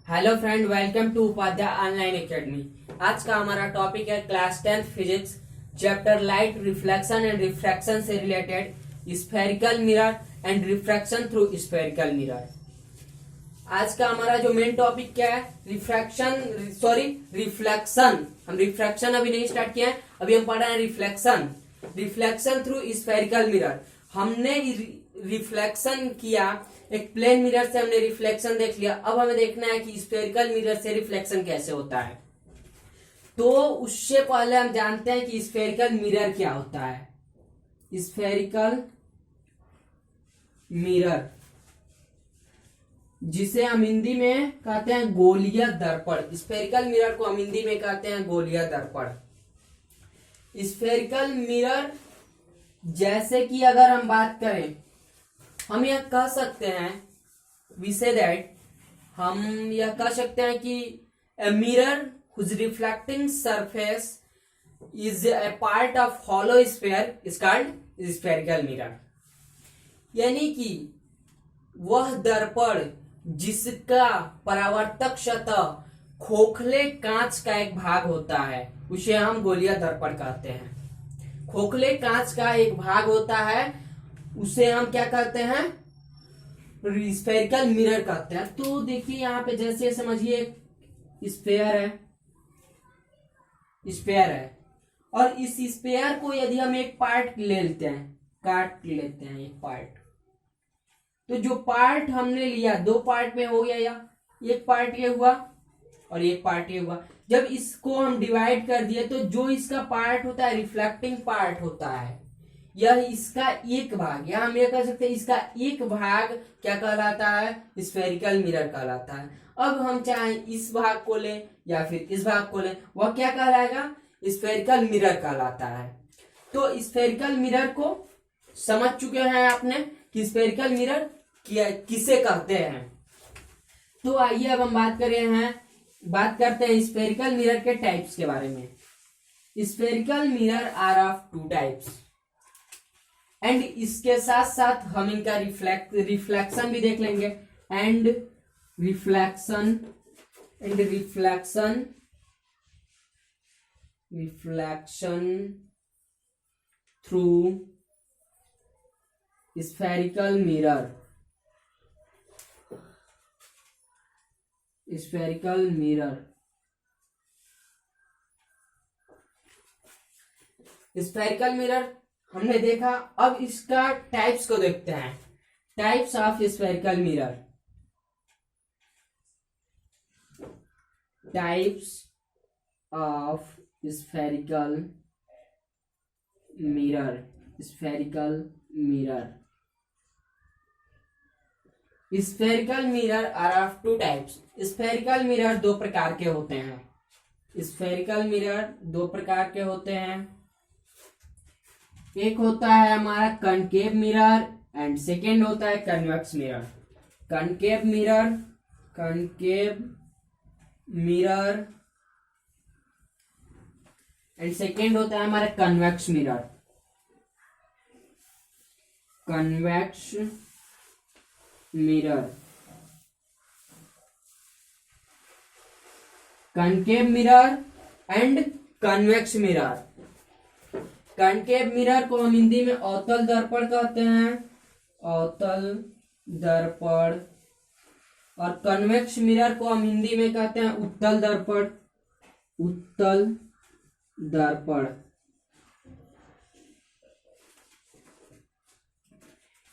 Hello friend, welcome to Upadhyay online academy. आज का हमारा टॉपिक है class 10th physics, chapter light reflection and refraction से related spherical mirror and refraction through spherical mirror. आज का हमारा जो मेन टॉपिक क्या है, रिफ्लेक्शन। हम रिफ्रैक्शन अभी नहीं स्टार्ट किया है, अभी हम पढ़ रहे हैं रिफ्लेक्शन थ्रू स्फेरिकल मिरर। हमने रिफ्लेक्शन किया, एक प्लेन मिरर से हमने रिफ्लेक्शन देख लिया। अब हमें देखना है कि स्फेरिकल मिरर से रिफ्लेक्शन कैसे होता है। तो उससे पहले हम जानते हैं कि स्फेरिकल मिरर क्या होता है। स्फेरिकल मिरर, जिसे हम हिंदी में कहते हैं गोलीय दर्पण। स्फेरिकल मिरर को हम हिंदी में कहते हैं गोलीय दर्पण। स्फेरिकल मिरर, जैसे कि अगर हम बात करें, हम यह कह सकते हैं, वी से दैट, हम यह कह सकते हैं कि a mirror whose reflecting surface is a part of hollow sphere is called spherical mirror। यानी कि वह दर्पण जिसका परावर्तक सतह खोखले कांच का एक भाग होता है, उसे हम गोलीय दर्पण कहते हैं। खोखले कांच का एक भाग होता है, उसे हम क्या कहते हैं, स्फेरिकल मिरर कहते हैं। तो देखिए यहाँ पे जैसे समझिए स्फेयर है और इस स्फेयर को यदि हम एक पार्ट ले लेते हैं, काट लेते हैं एक पार्ट, तो जो पार्ट हमने लिया दो पार्ट में हो गया, या एक पार्ट ये हुआ और एक पार्ट ये हुआ। जब इसको हम डिवाइड कर दिए तो जो इसका पार्ट होता है, रिफ्लेक्टिंग पार्ट होता है, यह इसका एक भाग, या हम ये कह सकते हैं इसका एक भाग क्या कहलाता है, स्फेरिकल मिरर कहलाता है। अब हम चाहे इस भाग को लें या फिर इस भाग को लें, वह क्या कहलाएगा, स्फेरिकल मिरर कहलाता है। तो स्फेरिकल मिरर को समझ चुके हैं आपने कि स्फेरिकल मिरर किसे कहते हैं। तो आइए अब हम बात करते हैं स्फेरिकल मिरर के टाइप्स के बारे में। Spherical mirror are of two types, and इसके साथ साथ हम इनका रिफ्लेक्शन भी देख लेंगे। And reflection through spherical mirror. Spherical mirror हमने देखा। अब इसका टाइप्स को देखते हैं, types of spherical mirror. Types of spherical mirror. Spherical mirror are of two types. Spherical mirror दो प्रकार के होते हैं। एक होता है हमारा कनकेव मिरर एंड सेकेंड होता है convex mirror. Concave mirror and second होता है हमारा convex mirror. Concave mirror and convex mirror. Concave mirror को हम हिंदी में अवतल दर्पण कहते हैं, और कन्वेक्स मिरर को हम हिंदी में कहते हैं उत्तल दर्पण।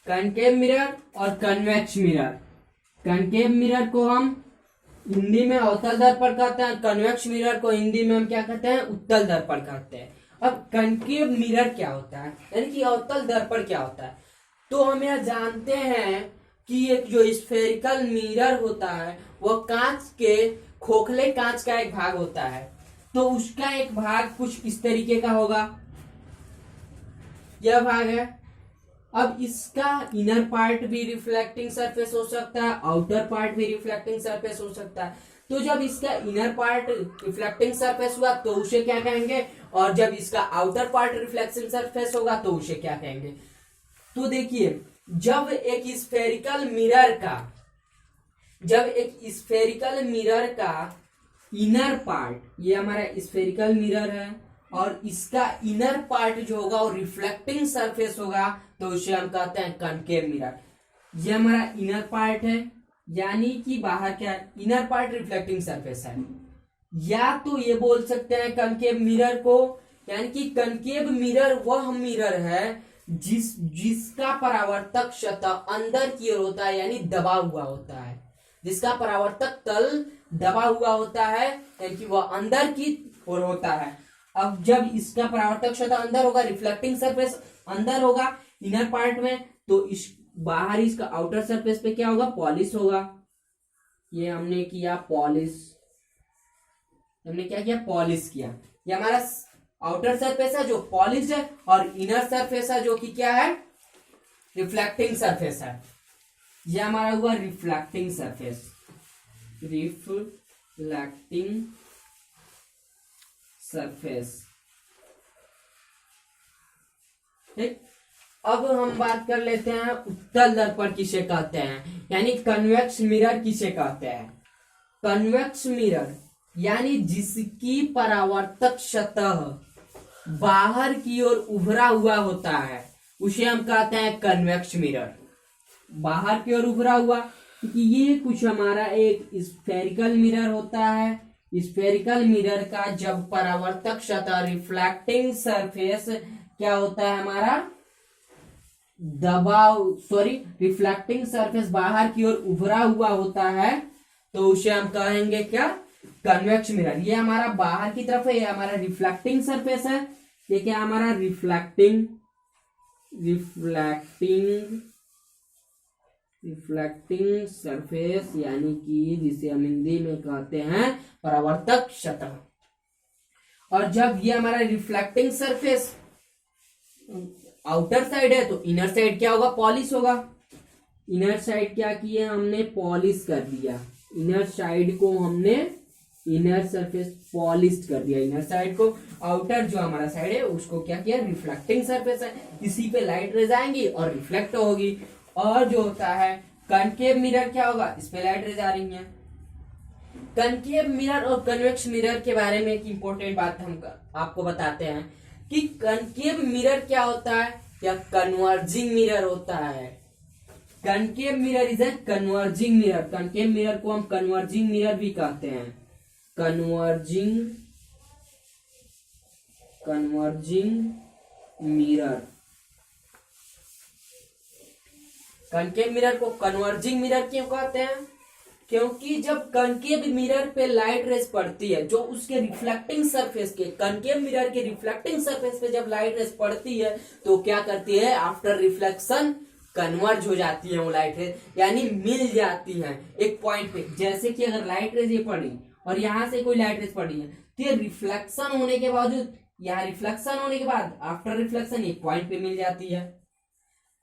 कनकेव मिरर और कन्वेक्स मिरर। कनकेव मिरर को हम हिंदी में अवतल दर्पण कहते हैं, कन्वेक्स मिरर को हिंदी में हम क्या कहते हैं, उत्तल दर्पण कहते हैं। अब कनकेव मिरर क्या होता है, यानी कि अवतल दर्पण क्या होता है, तो हम यह जानते हैं कि एक जो स्फेरिकल मिरर होता है वह खोखले कांच का एक भाग होता है। तो उसका एक भाग कुछ इस तरीके का होगा, यह भाग है। अब इसका इनर पार्ट भी रिफ्लेक्टिंग सरफेस हो सकता है, आउटर पार्ट भी रिफ्लेक्टिंग सरफेस हो सकता है। तो जब इसका इनर पार्ट रिफ्लेक्टिंग सरफेस हुआ तो उसे क्या कहेंगे, और जब इसका आउटर पार्ट रिफ्लेक्टिंग सरफेस होगा तो उसे क्या कहेंगे। तो देखिए, जब एक स्फेरिकल मिरर का जब एक स्फेरिकल मिरर का इनर पार्ट, ये हमारा स्फेरिकल मिरर है और इसका इनर पार्ट जो होगा वो रिफ्लेक्टिंग सरफेस होगा, तो उसे हम कहते हैं कनकेव मिरर। ये हमारा इनर पार्ट है, यानी कि बाहर क्या है, इनर पार्ट रिफ्लेक्टिंग सरफेस है। या तो ये बोल सकते हैं कनकेव मिरर को, यानी कि कनकेव मिरर वह मिरर है जिसका परावर्तक सतह अंदर की ओर होता है, यानी दबा हुआ होता है। जिसका परावर्तक तल दबा हुआ होता है, यानी कि वह अंदर की ओर होता है। अब जब इसका परावर्तक सतह अंदर होगा, रिफ्लेक्टिंग सरफेस अंदर होगा इनर पार्ट में, तो इस बाहर इसका आउटर सरफेस पे क्या होगा, पॉलिश होगा। ये हमने किया पॉलिश, हमने क्या किया, पॉलिश किया। ये हमारा आउटर सरफेस है जो पॉलिश है, और इनर सरफेस है जो कि क्या है, रिफ्लेक्टिंग सरफेस है। ये हमारा हुआ रिफ्लेक्टिंग सरफेस, रिफ्लेक्टिंग सरफेस। ठीक, अब हम बात कर लेते हैं उत्तल दर्पण किसे कहते हैं, यानी कन्वेक्स मिरर किसे कहते हैं। कन्वेक्स मिरर यानी जिसकी परावर्तक सतह बाहर की ओर उभरा हुआ होता है, उसे हम कहते हैं कन्वेक्स मिरर। बाहर की ओर उभरा हुआ, क्योंकि ये कुछ हमारा एक स्फेरिकल मिरर होता है। स्फेरिकल मिरर का जब परावर्तक सतह रिफ्लेक्टिंग सरफेस क्या होता है हमारा, रिफ्लेक्टिंग सरफेस बाहर की ओर उभरा हुआ होता है, तो उसे हम कहेंगे क्या, कन्वेक्स मिरर। ये हमारा बाहर की तरफ है, ये हमारा रिफ्लेक्टिंग सरफेस है। ये क्या हमारा रिफ्लेक्टिंग सरफेस, यानी कि जिसे हम हिंदी में कहते हैं परावर्तक सतह। और जब ये हमारा रिफ्लेक्टिंग सरफेस आउटर साइड है, तो इनर साइड क्या होगा, पॉलिश होगा। इनर साइड क्या किए हमने, पॉलिश कर दिया। इनर साइड को हमने, इनर सरफेस पॉलिश कर दिया इनर साइड को। आउटर जो हमारा साइड है उसको क्या किया, रिफ्लेक्टिंग सरफेस है, इसी पे लाइट रेज आएंगी और रिफ्लेक्ट होगी। और जो होता है कनकेव मिरर क्या होगा, इस पे लाइट रेज आ रही है। कनकेव मिरर और कन्वेक्स मिरर के बारे में एक इंपॉर्टेंट बात हम आपको बताते हैं कि कनकेव मिरर क्या होता है, या कन्वर्जिंग मिरर होता है। Concave mirror is a converging mirror. Concave mirror को हम कन्वर्जिंग मिरर भी कहते हैं। कन्वर्जिंग मिरर, कनकेव मिरर को कन्वर्जिंग मिरर क्यों कहते हैं, क्योंकि जब कनकेव मिरर पे लाइट रेज पड़ती है, जो उसके रिफ्लेक्टिंग सरफेस के, कनकेव मिरर के रिफ्लेक्टिंग सरफेस पे जब लाइट रेज पड़ती है, तो क्या करती है, आफ्टर रिफ्लेक्शन कन्वर्ज हो जाती है वो लाइट रेज, यानी मिल जाती है एक पॉइंट पे। जैसे कि अगर लाइट रेज ये पड़ी और यहां से कोई लाइट रेज पड़ी है, तो ये रिफ्लेक्शन होने के बावजूद, यहाँ रिफ्लेक्शन होने के बाद आफ्टर रिफ्लेक्शन एक पॉइंट पे मिल जाती है,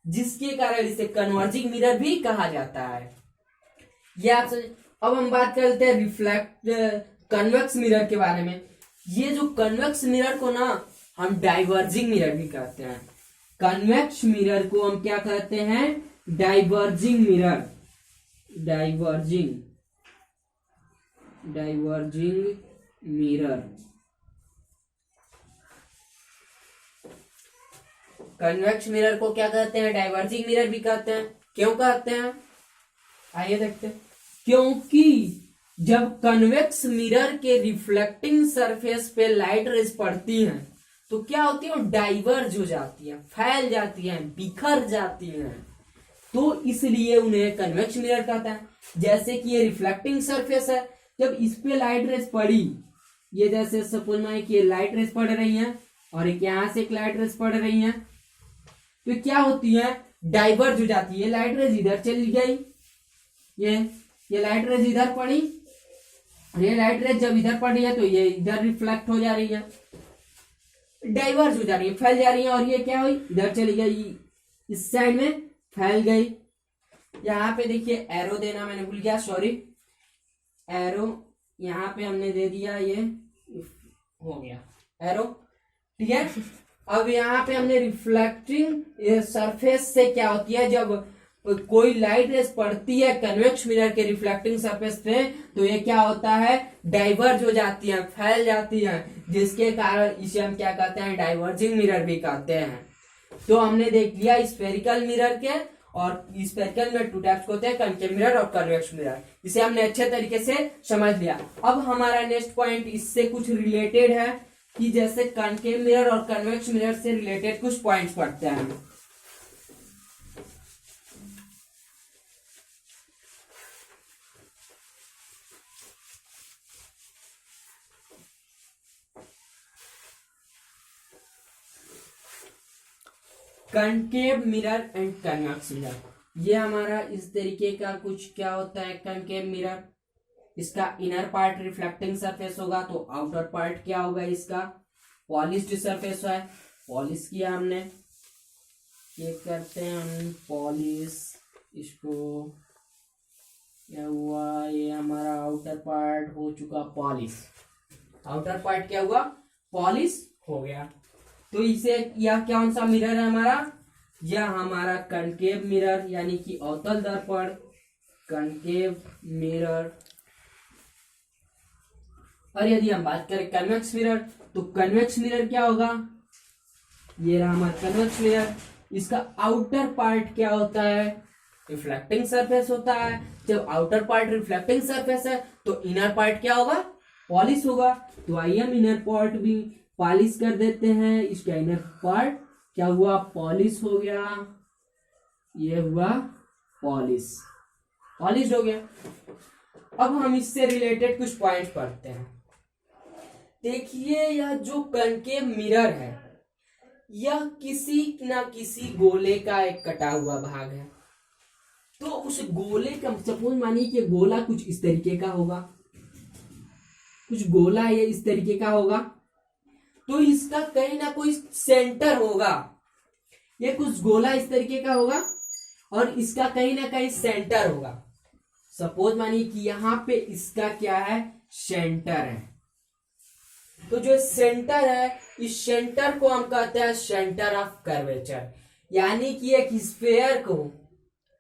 जिसके कारण इसे कन्वर्जिंग मिरर भी कहा जाता है। ये आप समझ। अब हम बात करते हैं कन्वेक्स मिरर के बारे में। ये जो कन्वेक्स मिरर को ना हम डाइवर्जिंग मिरर भी कहते हैं। कन्वेक्स मिरर को हम क्या कहते हैं, diverging mirror. Diverging mirror, convex mirror को क्या कहते हैं, डाइवर्जिंग मिरर भी कहते हैं। क्यों कहते हैं, आइए देखते हैं। क्योंकि जब कन्वेक्स मिरर के रिफ्लेक्टिंग सरफेस पे लाइट रेज पड़ती हैं, तो क्या होती है, वो डाइवर्ज हो जाती है, फैल जाती है, बिखर जाती है, तो इसलिए उन्हें कन्वेक्स मिरर कहता है। जैसे कि ये रिफ्लेक्टिंग सरफेस है, जब इस पे लाइट रेज पड़ी, ये जैसे सपोज में कि ये लाइट रेज पड़ रही है और एक यहां से एक लाइट रेज पड़ रही है, तो क्या होती है, डाइवर्ज हो जाती है। लाइट रेज इधर चली गई, ये लाइट रेज इधर पड़ी, ये लाइट रेज जब इधर पड़ी है तो ये इधर रिफ्लेक्ट हो जा रही है, डाइवर्ज हो जा रही है, फैल जा रही है, और ये क्या हुई, इधर चली गई, इस साइड में फैल गई। यहाँ पे देखिए एरो देना मैंने भूल गया, सॉरी। एरो यहाँ पे हमने दे दिया, ये हो गया एरो, ठीक है। अब यहाँ पे हमने रिफ्लेक्टिंग सरफेस से क्या होती है, जब कोई लाइट रेस पड़ती है कन्वेक्स मिरर के रिफ्लेक्टिंग सरफेस पे, तो ये क्या होता है, डाइवर्ज हो जाती है, फैल जाती है, जिसके कारण इसे हम क्या कहते हैं, डाइवर्जिंग मिरर भी कहते हैं। तो हमने देख लिया स्फेरिकल मिरर के, और स्फेरिकल मिरर टू टाइप्स होते हैं, कनकेव मिरर और कन्वेक्स मिरर। इसे हमने अच्छे तरीके से समझ लिया। अब हमारा नेक्स्ट पॉइंट इससे कुछ रिलेटेड है कि जैसे कनकेव मिरर और कन्वेक्स मिरर से रिलेटेड कुछ पॉइंट्स पढ़ते हैं। Concave mirror and convex mirror, ये हमारा इस तरीके का कुछ क्या होता है। कनकेव मिरर, इसका इनर पार्ट रिफ्लेक्टिंग सरफेस होगा, तो आउटर पार्ट क्या होगा, इसका पॉलिश्ड सरफेस है। पॉलिश किया हमने, ये करते हैं हम पॉलिश, इसको क्या हुआ, ये हमारा आउटर पार्ट हो चुका पॉलिश। आउटर पार्ट क्या हुआ, पॉलिश हो गया। तो इसे यह कौन सा मिरर है हमारा, यह हमारा कनकेव मिरर यानी कि अवतल दर्पण, कनकेव मिरर। और यदि हम बात करें कन्वेक्स मिरर, तो कन्वेक्स मिरर क्या होगा, ये रहा हमारा कन्वेक्स मिरर। इसका आउटर पार्ट क्या होता है, रिफ्लेक्टिंग सरफेस होता है। जब आउटर पार्ट रिफ्लेक्टिंग सरफेस है तो इनर पार्ट क्या होगा, पॉलिश होगा। तो आइए हम इनर पार्ट भी पॉलिश कर देते हैं। इसका इनर पार्ट क्या हुआ, पॉलिश हो गया, ये हुआ पॉलिश, पॉलिश हो गया। अब हम इससे रिलेटेड कुछ पॉइंट्स पढ़ते हैं। देखिए, यह जो कनकेव मिरर है, यह किसी ना किसी गोले का एक कटा हुआ भाग है। तो उस गोले का, सपोज मानिए कि गोला कुछ इस तरीके का होगा, कुछ गोला ये इस तरीके का होगा, तो इसका कहीं ना कोई सेंटर होगा। ये कुछ गोला इस तरीके का होगा और इसका कहीं ना कहीं सेंटर होगा। सपोज मानिए कि यहां पे इसका क्या है, सेंटर है। तो जो सेंटर है, इस सेंटर को हम कहते हैं सेंटर ऑफ कर्वेचर। यानी कि एक स्फेयर को,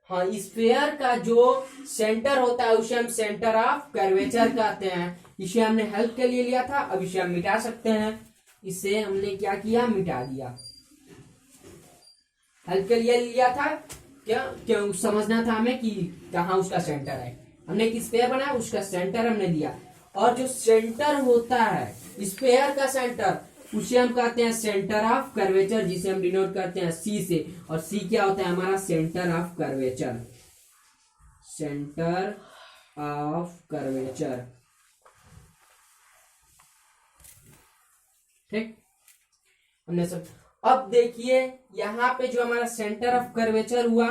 हाँ, स्फेयर का जो सेंटर होता है उसे हम सेंटर ऑफ कर्वेचर कहते हैं। इसे हमने हेल्प के लिए लिया था, अब इसे हम मिटा सकते हैं। इसे हमने क्या किया, मिटा दिया। हेल्प के लिए लिया था, क्या समझना था हमें कि कहाँ उसका सेंटर है। हमने एक स्फेयर बनाया, उसका सेंटर हमने दिया। और जो सेंटर होता है स्फेयर का सेंटर, उसे हम कहते हैं सेंटर ऑफ कर्वेचर, जिसे हम डिनोट करते हैं सी से। और सी क्या होता है हमारा, centre of curvature, centre of curvature. ठीक, हमने सब। अब देखिए यहां पे जो हमारा सेंटर ऑफ कर्वेचर हुआ,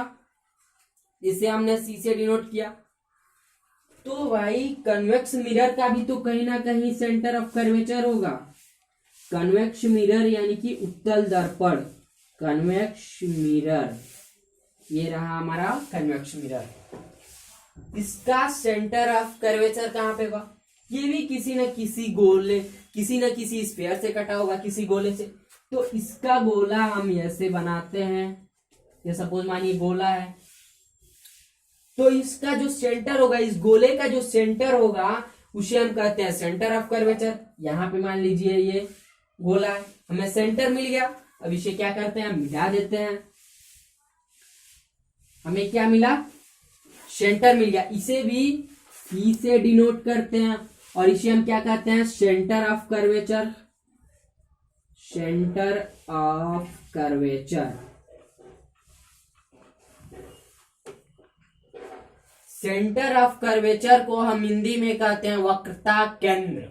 इसे हमने सी से डिनोट किया। तो भाई कन्वेक्स मिरर का भी तो कहीं ना कहीं सेंटर ऑफ कर्वेचर होगा। कन्वेक्स मिरर यानी कि उत्तल दर्पण, कन्वेक्स मिरर, ये रहा हमारा कन्वेक्स मिरर। इसका सेंटर ऑफ कर्वेचर कहां पे होगा, ये भी किसी न किसी गोले, किसी न किसी स्फीयर से कटा होगा, किसी गोले से। तो इसका गोला हम ऐसे बनाते हैं, ये सपोज मानिए गोला है, तो इसका जो सेंटर होगा, इस गोले का जो सेंटर होगा, उसे हम कहते हैं सेंटर ऑफ कर्वेचर। यहां पे मान लीजिए ये गोला है, हमें सेंटर मिल गया। अब इसे क्या करते हैं, मिटा देते हैं। हमें क्या मिला, सेंटर मिल गया। इसे भी सी से डिनोट करते हैं और इसे हम क्या कहते हैं, centre of curvature, centre of curvature. Centre of curvature को हम हिंदी में कहते हैं वक्रता केंद्र।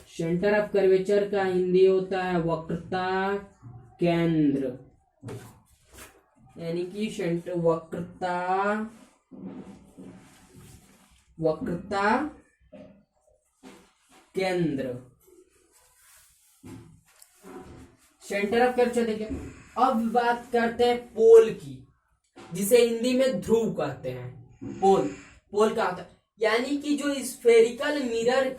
सेंटर ऑफ कर्वेचर का हिंदी होता है वक्रता केंद्र, यानी कि सेंटर वक्रता केंद्र, सेंटर ऑफ कर्वेचर। देखिए, अब बात करते हैं पोल की, जिसे हिंदी में ध्रुव कहते हैं। पोल, पोल का होता है, यानी कि जो स्फेरिकल मिरर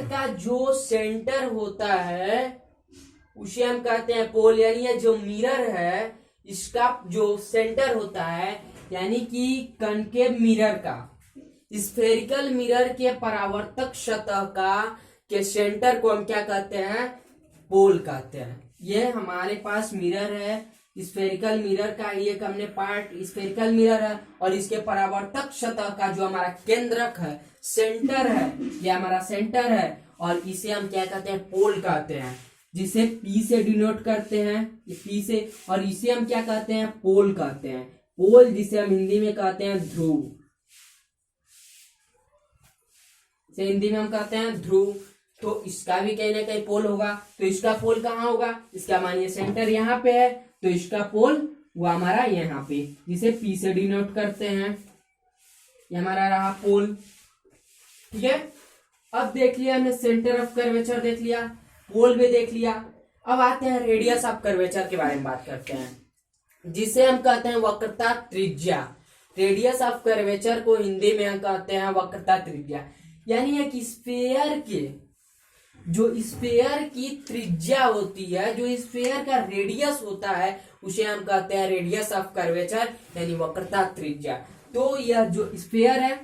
का जो सेंटर होता है उसे हम कहते हैं पोल। यानी ये जो मिरर है, इसका जो सेंटर होता है यानी कि कनकेव मिरर का, स्फेरिकल मिरर के परावर्तक सतह का के सेंटर को हम क्या कहते हैं, पोल कहते हैं। ये हमारे पास मिरर है, स्फेरिकल मिरर का ये हमने पार्ट स्फेरिकल मिरर है, और इसके परावर्तक सतह का जो हमारा केंद्रक है, सेंटर है, ये हमारा सेंटर है, और इसे हम क्या कहते हैं, पोल कहते हैं, जिसे P से डिनोट करते हैं, ये P से, और इसे हम क्या कहते हैं, पोल कहते हैं। पोल जिसे हम हिंदी में कहते हैं ध्रुव, से हिंदी में हम कहते हैं ध्रुव। तो इसका भी कहीं ना कहीं पोल होगा, तो इसका पोल कहाँ होगा, इसका मानिए सेंटर यहाँ पे है, तो इसका पोल वो हमारा यहाँ पे, जिसे P से डिनोट करते हैं, ये हमारा रहा पोल। ठीक है, अब देख लिया हमने सेंटर ऑफ कर्वेचर देख लिया, पोल भी देख लिया। अब आते हैं रेडियस ऑफ कर्वेचर के बारे में बात करते हैं, जिसे हम कहते हैं वक्रता त्रिज्या। रेडियस ऑफ कर्वेचर को हिंदी में हम कहते हैं वक्रता त्रिज्या, यानी एक स्फीयर के जो स्फीयर की त्रिज्या होती है, जो स्फीयर का रेडियस होता है, उसे हम कहते हैं रेडियस ऑफ कर्वेचर यानी वक्रता त्रिज्या। तो यह जो स्फीयर है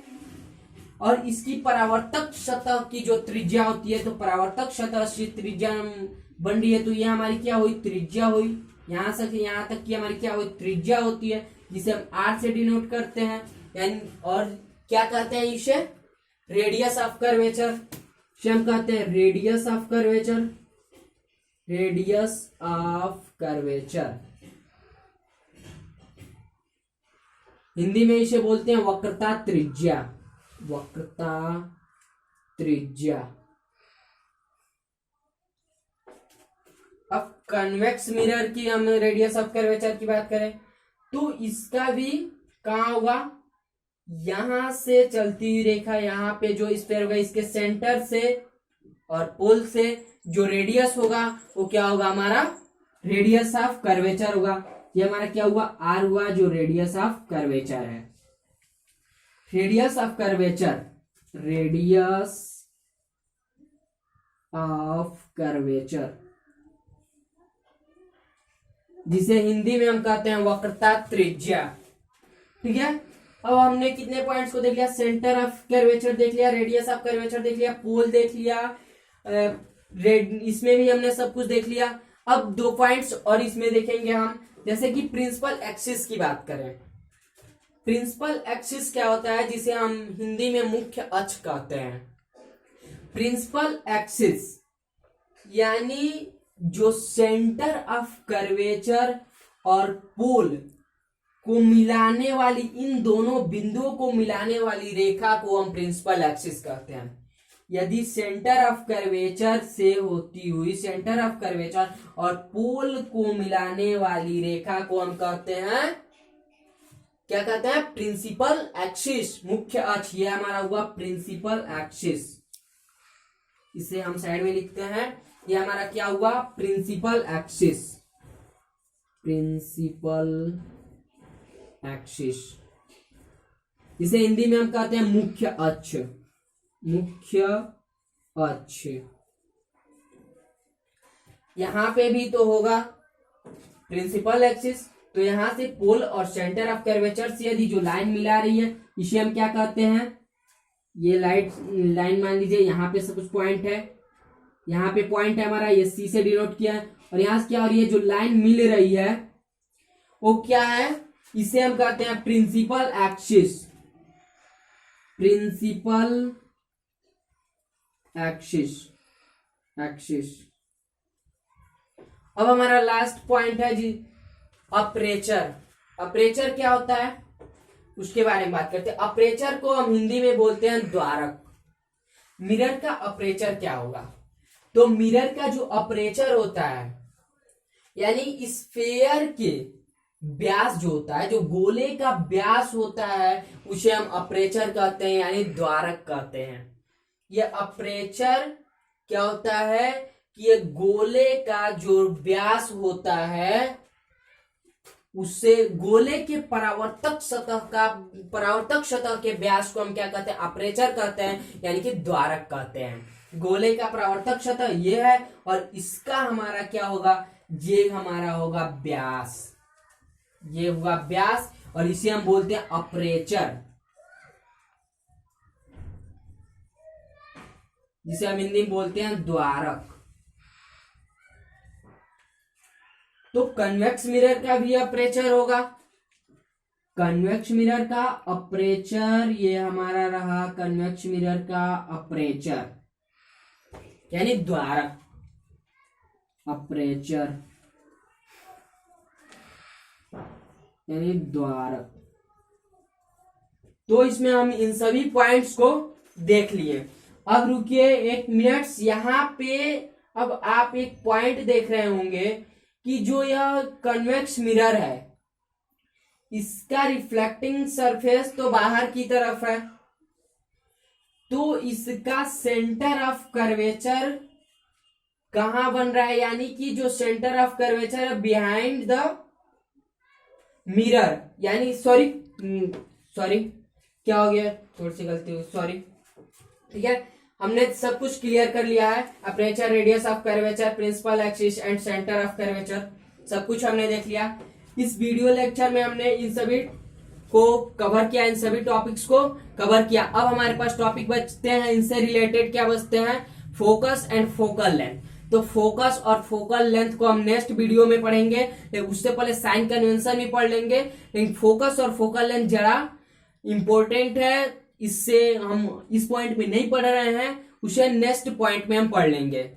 और इसकी परावर्तक सतह की जो त्रिज्या होती है, तो परावर्तक सतह से त्रिज्या बन रही है, तो यह हमारी क्या हुई, त्रिज्या हुई। यहां से यहां तक की हमारी क्या हुई, त्रिज्या होती है, जिसे हम R से डिनोट करते हैं, यानी और क्या कहते हैं इसे, रेडियस ऑफ कर्वेचर, इसे हम कहते हैं radius of curvature, radius of curvature. Hindi में इसे बोलते हैं वक्रता त्रिज्या, वक्रता त्रिज्या। अब कन्वेक्स मिरर की हम रेडियस ऑफ कर्वेचर की बात करें, तो इसका भी कहाँ होगा, यहां से चलती हुई रेखा, यहाँ पे जो स्फीयर होगा, इसके सेंटर से और पोल से जो रेडियस होगा वो क्या होगा, हमारा रेडियस ऑफ कर्वेचर होगा। ये हमारा क्या हुआ, R हुआ, जो रेडियस ऑफ कर्वेचर है। Radius of curvature, radius of curvature, जिसे हिंदी में हम कहते हैं वक्रता त्रिज्या। ठीक है, अब हमने कितने पॉइंट्स को देख लिया, सेंटर ऑफ कर्वेचर देख लिया, रेडियस ऑफ कर्वेचर देख लिया, पोल देख लिया, इसमें भी हमने सब कुछ देख लिया। अब 2 पॉइंट्स और इसमें देखेंगे हम, जैसे कि प्रिंसिपल एक्सिस की बात करें। प्रिंसिपल एक्सिस क्या होता है, जिसे हम हिंदी में मुख्य अक्ष कहते हैं। प्रिंसिपल एक्सिस यानी जो सेंटर ऑफ कर्वेचर और पोल को मिलाने वाली, इन दोनों बिंदुओं को मिलाने वाली रेखा को हम प्रिंसिपल एक्सिस कहते हैं। यदि सेंटर ऑफ कर्वेचर से होती हुई, सेंटर ऑफ कर्वेचर और पोल को मिलाने वाली रेखा को हम कहते हैं, क्या कहते हैं, प्रिंसिपल एक्सिस, मुख्य अक्ष। ये हमारा हुआ प्रिंसिपल एक्सिस, इसे हम साइड में लिखते हैं, ये हमारा क्या हुआ, प्रिंसिपल एक्सिस, प्रिंसिपल एक्सिस। इसे हिंदी में हम कहते हैं मुख्य अक्ष, मुख्य अक्ष। यहां पे भी तो होगा प्रिंसिपल एक्सिस, तो यहां से पोल और सेंटर ऑफ कर्वेचर से यदि जो लाइन मिला रही है, इसे हम क्या कहते हैं, ये लाइन मान लीजिए, यहाँ पे सब कुछ पॉइंट है, यहाँ पे पॉइंट है हमारा, ये C से डिनोट किया है, और यहां से क्या हो रही है, जो लाइन मिल रही है वो क्या है, इसे हम कहते हैं principal axis, principal axis, axis. अब हमारा लास्ट पॉइंट है जी, अपर्चर। अपर्चर क्या होता है, उसके बारे में बात करते हैं। अपर्चर को हम हिंदी में बोलते हैं द्वारक। मिरर का अपर्चर क्या होगा, तो मिरर का जो अपर्चर होता है, यानी स्फीयर के व्यास जो होता है, जो गोले का व्यास होता है, उसे हम अपर्चर कहते हैं, यानी द्वारक कहते हैं। यह अपर्चर क्या होता है कि ये गोले का जो व्यास होता है, उससे गोले के परावर्तक सतह के व्यास को हम क्या कहते हैं, अपर्चर कहते हैं, यानी कि द्वारक कहते हैं। गोले का परावर्तक सतह ये है, और इसका हमारा क्या होगा, ये हमारा होगा व्यास, ये हुआ व्यास, और इसे हम बोलते हैं अपर्चर, जिसे हम हिंदी में बोलते हैं द्वारक। तो कन्वेक्स मिरर का भी अपर्चर होगा। कन्वेक्स मिरर का अपर्चर, ये हमारा रहा कन्वेक्स मिरर का अपर्चर यानी द्वारक, अपर्चर यानी द्वारक। तो इसमें हम इन सभी पॉइंट्स को देख लिए। अब रुकिए 1 मिनट, यहाँ पे अब आप एक पॉइंट देख रहे होंगे कि जो यह कन्वेक्स मिरर है, इसका रिफ्लेक्टिंग सरफेस तो बाहर की तरफ है, तो इसका सेंटर ऑफ कर्वेचर कहां बन रहा है, यानी कि जो सेंटर ऑफ कर्वेचर है बिहाइंड द मिरर, यानी सॉरी क्या हो गया, थोड़ी सी गलती हुई, सॉरी। ठीक है, हमने सब कुछ क्लियर कर लिया है। Aperture, radius of curvature, principal axis and centre of curvature, सब कुछ हमने देख लिया। इस वीडियो लेक्चर में हमने इन सभी को कवर किया, इन सभी टॉपिक्स को कवर किया। अब हमारे पास टॉपिक बचते हैं, इनसे रिलेटेड क्या बचते हैं, फोकस एंड फोकल लेंथ। तो फोकस और फोकल लेंथ को हम नेक्स्ट वीडियो में पढ़ेंगे, लेकिन उससे पहले साइन कन्वेंशन भी पढ़ लेंगे। लेकिन फोकस और फोकल लेंथ जरा इंपॉर्टेंट है, इससे हम इस पॉइंट में नहीं पढ़ रहे हैं, उसे नेक्स्ट पॉइंट में हम पढ़ लेंगे।